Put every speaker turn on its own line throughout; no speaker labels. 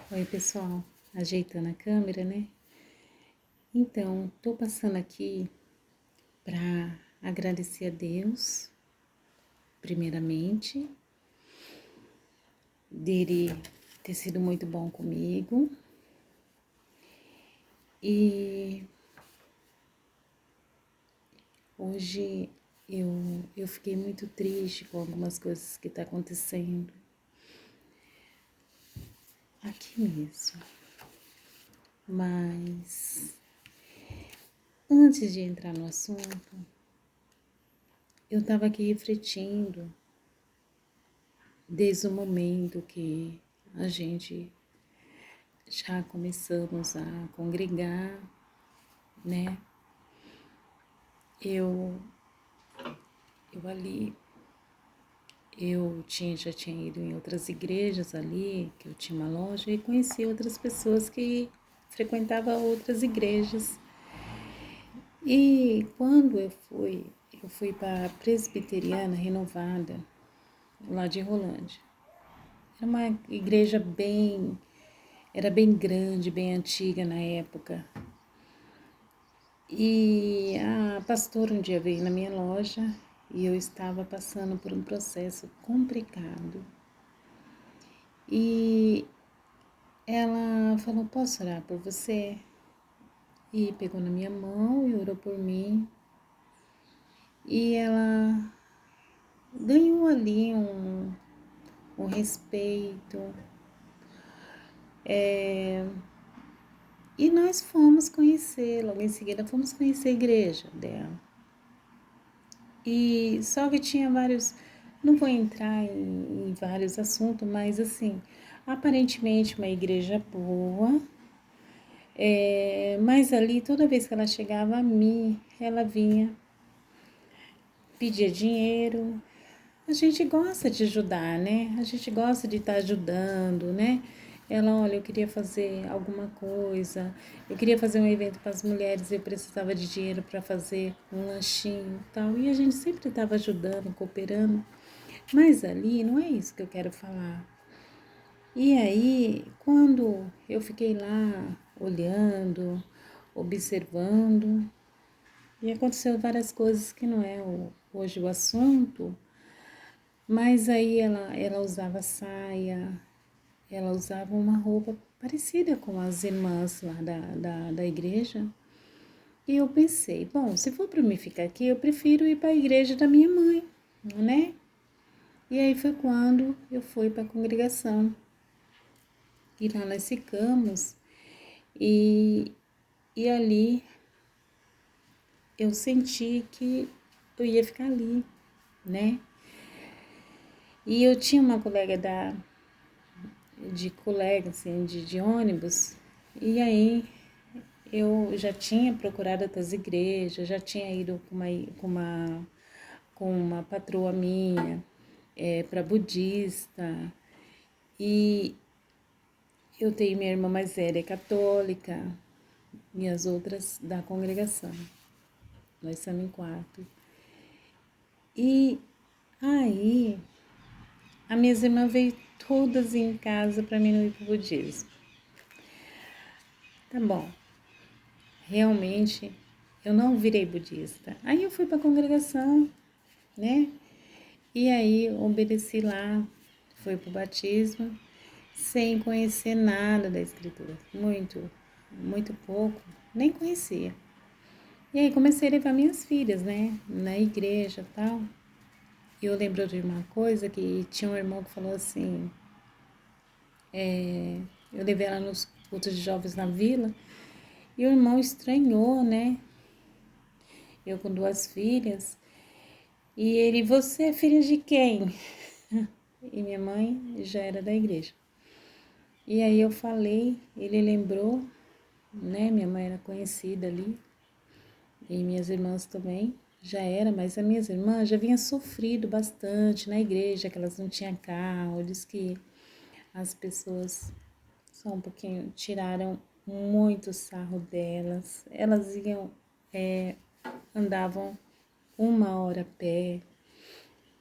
Oi, pessoal, ajeitando a câmera, né? Então, tô passando aqui para agradecer a Deus, primeiramente, dele ter sido muito bom comigo. E hoje eu fiquei muito triste com algumas coisas que tá acontecendo aqui mesmo. Mas antes de entrar no assunto, eu tava aqui refletindo desde o momento que a gente já começamos a congregar, né? Eu, eu ali, já tinha ido em outras igrejas ali, que eu tinha uma loja, e conheci outras pessoas que frequentavam outras igrejas. E quando eu fui para a Presbiteriana Renovada, lá de Rolândia. Era uma igreja era bem grande, bem antiga na época. E a pastora um dia veio na minha loja e eu estava passando por um processo complicado. E ela falou: "Posso orar por você?" E pegou na minha mão e orou por mim. E ela ganhou ali um respeito. E nós fomos conhecer, logo em seguida fomos conhecer a igreja dela. E só que tinha vários, não vou entrar em vários assuntos, mas assim, aparentemente uma igreja boa, mas ali toda vez que ela chegava a mim, ela vinha, pedia dinheiro. A gente gosta de ajudar, né? A gente gosta de estar ajudando, né? Ela, olha, eu queria fazer alguma coisa, eu queria fazer um evento para as mulheres, eu precisava de dinheiro para fazer um lanchinho e tal. E a gente sempre estava ajudando, cooperando. Mas ali não é isso que eu quero falar. E aí, quando eu fiquei lá olhando, observando, e aconteceu várias coisas que não é hoje o assunto, mas aí ela usava saia, ela usava uma roupa parecida com as irmãs lá da igreja. E eu pensei, bom, se for para mim ficar aqui, eu prefiro ir para a igreja da minha mãe, né? E aí foi quando eu fui para a congregação. E lá nós ficamos e, e ali eu senti que eu ia ficar ali, né? E eu tinha uma colega assim, de ônibus, e aí eu já tinha procurado outras igrejas, já tinha ido com uma patroa minha para budista, e eu tenho minha irmã mais velha, é católica, e as outras da congregação. Nós somos em 4. E aí, as minhas irmãs veio todas em casa para mim não ir pro budismo. Tá bom, realmente eu não virei budista. Aí eu fui para a congregação, né? E aí obedeci lá, fui pro batismo, sem conhecer nada da escritura. Muito pouco, nem conhecia. E aí comecei a levar minhas filhas, né? Na igreja e tal. E eu lembro de uma coisa que tinha um irmão que falou assim, eu levei ela nos cultos de jovens na vila, e o irmão estranhou, né? Eu com 2 filhas, e ele, você é filha de quem? E minha mãe já era da igreja. E aí eu falei, ele lembrou, né? Minha mãe era conhecida ali, e minhas irmãs também já era, mas as minhas irmãs já vinham sofrido bastante na igreja, que elas não tinham carro, diz que as pessoas só um pouquinho tiraram muito sarro delas. Elas andavam 1 hora a pé,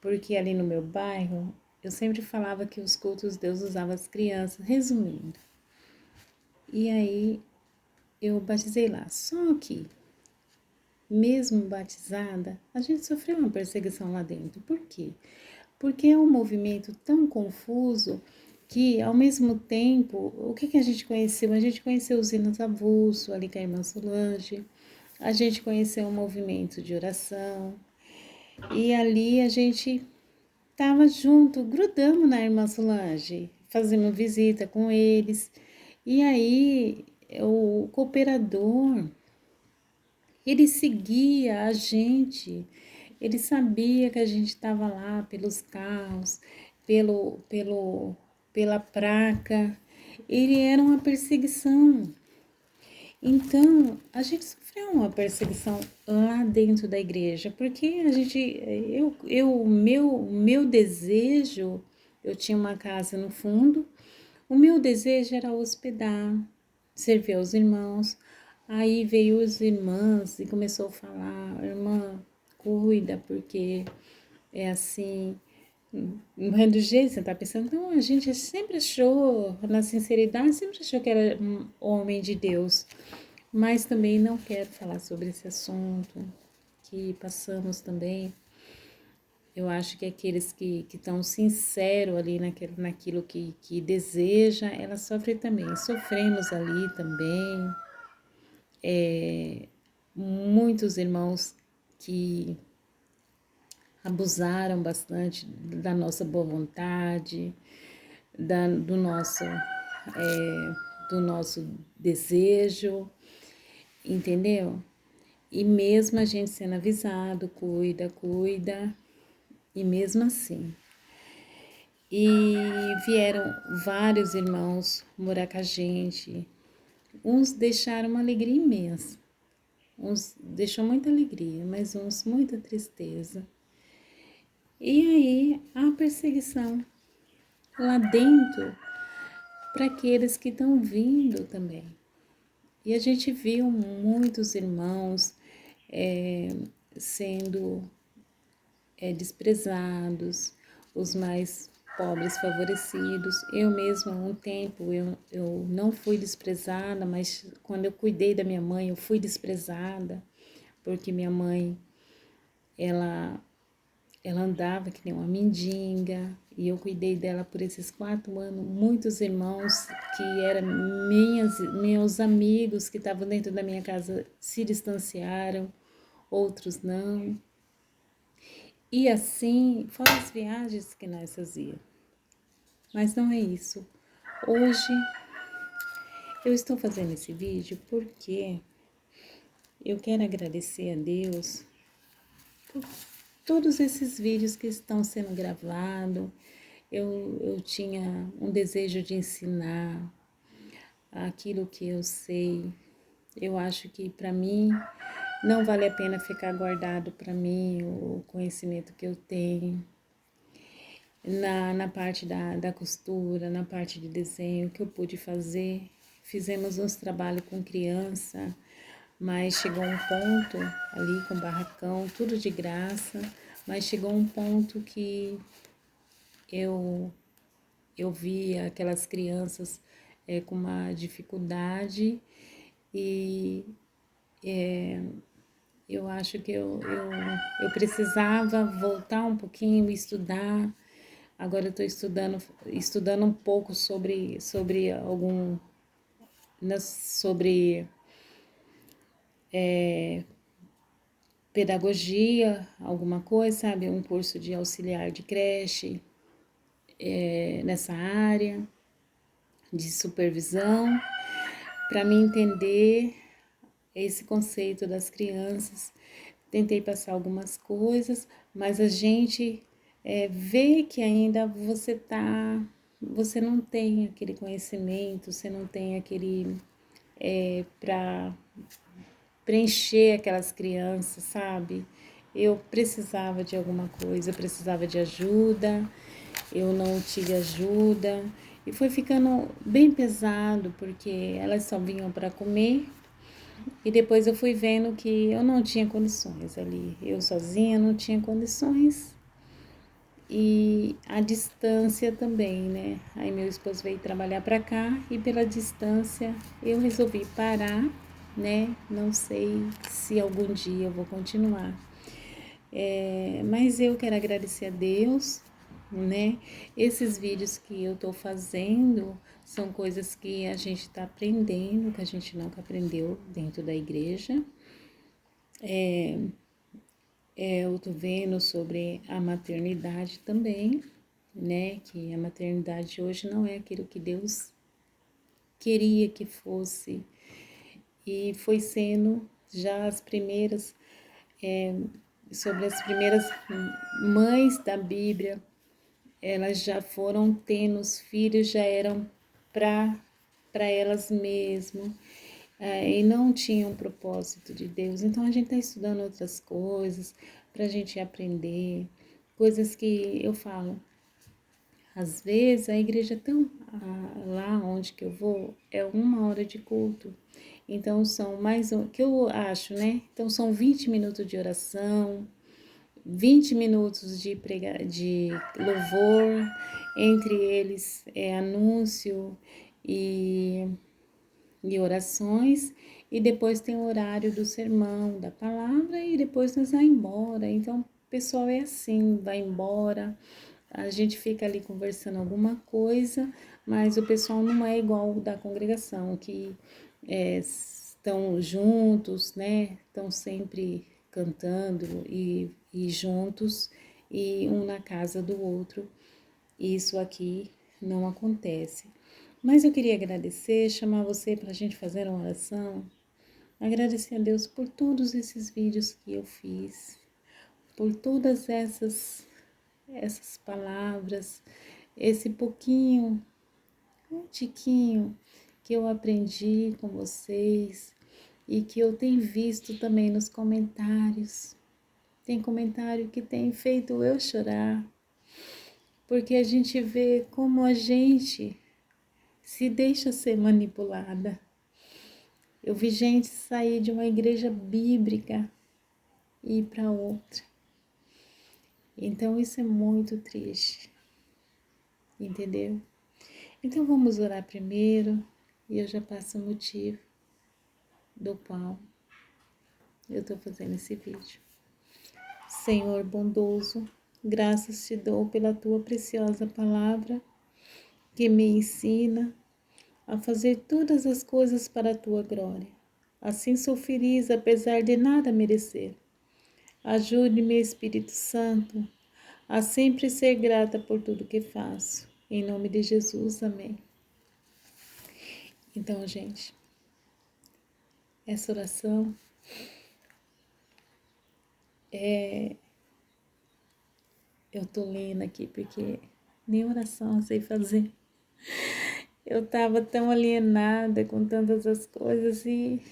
porque ali no meu bairro eu sempre falava que os cultos Deus usava as crianças. Resumindo, E aí eu batizei lá. Só que, mesmo batizada, a gente sofreu uma perseguição lá dentro. Por quê? Porque é um movimento tão confuso que, ao mesmo tempo, o que a gente conheceu? A gente conheceu os hinos avulso, ali com a irmã Solange, a gente conheceu um movimento de oração, e ali a gente estava junto, grudamos na irmã Solange, fazendo visita com eles, e aí o cooperador, ele seguia a gente, ele sabia que a gente estava lá pelos carros, pela placa, ele era uma perseguição. Então, a gente sofreu uma perseguição lá dentro da igreja, porque a gente, meu desejo, eu tinha uma casa no fundo, o meu desejo era hospedar, servir aos irmãos. Aí veio os irmãs e começou a falar, irmã, cuida, porque é assim, morrendo do jeito, você tá pensando, não, a gente sempre achou, na sinceridade, sempre achou que era um homem de Deus, mas também não quero falar sobre esse assunto que passamos também. Eu acho que aqueles que estão sinceros ali naquilo que deseja, ela sofre também. Sofremos ali também. Muitos irmãos que abusaram bastante da nossa boa vontade, do nosso desejo, entendeu? E mesmo a gente sendo avisado, cuida, cuida, e mesmo assim. E vieram vários irmãos morar com a gente. Uns deixaram uma alegria imensa, uns deixou muita alegria, mas uns muita tristeza. E aí a perseguição lá dentro para aqueles que estão vindo também. E a gente viu muitos irmãos sendo desprezados, os mais pobres favorecidos. Eu mesma, há um tempo, eu não fui desprezada, mas quando eu cuidei da minha mãe, eu fui desprezada, porque minha mãe, ela andava que nem uma mendiga, e eu cuidei dela por esses 4 anos. Muitos irmãos que eram meus amigos que estavam dentro da minha casa se distanciaram, outros não. E assim, fora as viagens que nós fazíamos. Mas não é isso. Hoje eu estou fazendo esse vídeo porque eu quero agradecer a Deus por todos esses vídeos que estão sendo gravados. Eu tinha um desejo de ensinar aquilo que eu sei. Eu acho que para mim não vale a pena ficar guardado para mim o conhecimento que eu tenho. Na parte da costura, na parte de desenho que eu pude fazer. Fizemos uns trabalhos com criança, mas chegou um ponto ali com barracão, tudo de graça, mas chegou um ponto que eu vi aquelas crianças com uma dificuldade e eu acho que eu precisava voltar um pouquinho e estudar. Agora eu estou estudando um pouco sobre pedagogia, alguma coisa, sabe? Um curso de auxiliar de creche nessa área de supervisão, para me entender esse conceito das crianças. Tentei passar algumas coisas, mas a gente vê que ainda você não tem aquele conhecimento, você não tem aquele para preencher aquelas crianças, sabe? Eu precisava de alguma coisa, eu precisava de ajuda, eu não tive ajuda e foi ficando bem pesado porque elas só vinham para comer. E depois eu fui vendo que eu não tinha condições ali. Eu sozinha não tinha condições. e a distância também, né? Aí meu esposo veio trabalhar para cá e pela distância eu resolvi parar, né? Não sei se algum dia eu vou continuar. Mas eu quero agradecer a Deus, né? Esses vídeos que eu tô fazendo são coisas que a gente tá aprendendo, que a gente nunca aprendeu dentro da igreja. Eu tô vendo sobre a maternidade também, né? Que a maternidade hoje não é aquilo que Deus queria que fosse. E foi sendo já as primeiras, sobre as primeiras mães da Bíblia, elas já foram tendo os filhos, já eram para elas mesmas, e não tinham um propósito de Deus. Então a gente está estudando outras coisas para a gente aprender, coisas que eu falo. Às vezes a igreja é tão, lá onde que eu vou é 1 hora de culto. Então são mais que eu acho, né? Então são 20 minutos de oração, 20 minutos de louvor, entre eles anúncio e, e orações, e depois tem o horário do sermão, da palavra, e depois nós vamos embora. Então, o pessoal é assim, vai embora, a gente fica ali conversando alguma coisa, mas o pessoal não é igual o da congregação, que estão juntos, né? Estão sempre cantando e juntos, e um na casa do outro. Isso aqui não acontece. Mas eu queria agradecer, chamar você para a gente fazer uma oração, agradecer a Deus por todos esses vídeos que eu fiz, por todas essas palavras, esse pouquinho, um tiquinho que eu aprendi com vocês e que eu tenho visto também nos comentários. Tem comentário que tem feito eu chorar, porque a gente vê como a gente se deixa ser manipulada. Eu vi gente sair de uma igreja bíblica e ir para outra. Então isso é muito triste, entendeu? Então vamos orar primeiro e eu já passo o motivo do qual eu estou fazendo esse vídeo. Senhor bondoso, graças te dou pela tua preciosa palavra que me ensina a fazer todas as coisas para a tua glória. Assim sou feliz, apesar de nada merecer. Ajude-me, Espírito Santo, a sempre ser grata por tudo que faço. Em nome de Jesus, amém. Então, gente, essa oração eu tô lendo aqui porque nem oração eu sei fazer. Eu tava tão alienada com tantas as coisas e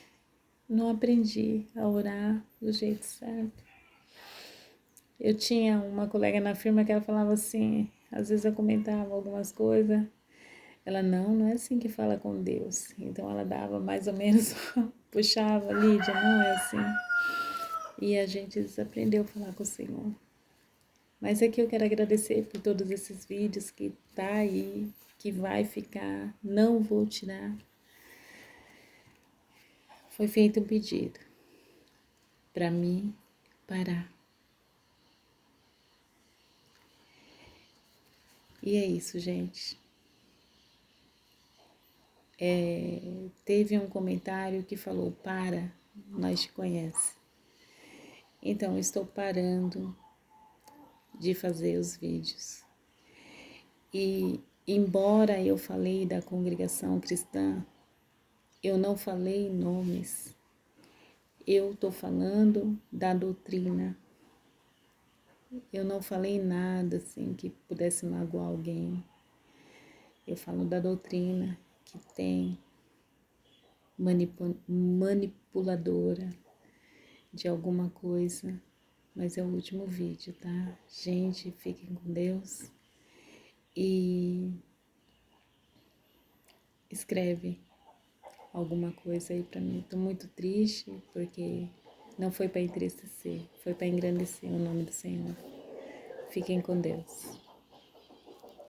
não aprendi a orar do jeito certo. Eu tinha uma colega na firma que ela falava assim, às vezes eu comentava algumas coisas, ela não é assim que fala com Deus. Então ela dava mais ou menos, puxava, Lídia, não é assim. E a gente desaprendeu a falar com o Senhor. Mas aqui eu quero agradecer por todos esses vídeos que tá aí, que vai ficar, não vou tirar. Foi feito um pedido para mim parar. E é isso, gente. Teve um comentário que falou, para, nós te conhece. Então, estou parando de fazer os vídeos. E, embora eu falei da congregação cristã, eu não falei nomes. Eu estou falando da doutrina. Eu não falei nada assim que pudesse magoar alguém. Eu falo da doutrina que tem manipuladora de alguma coisa, mas é o último vídeo, tá? Gente, fiquem com Deus e escreve alguma coisa aí pra mim. Tô muito triste porque não foi para entristecer, foi para engrandecer o nome do Senhor. Fiquem com Deus.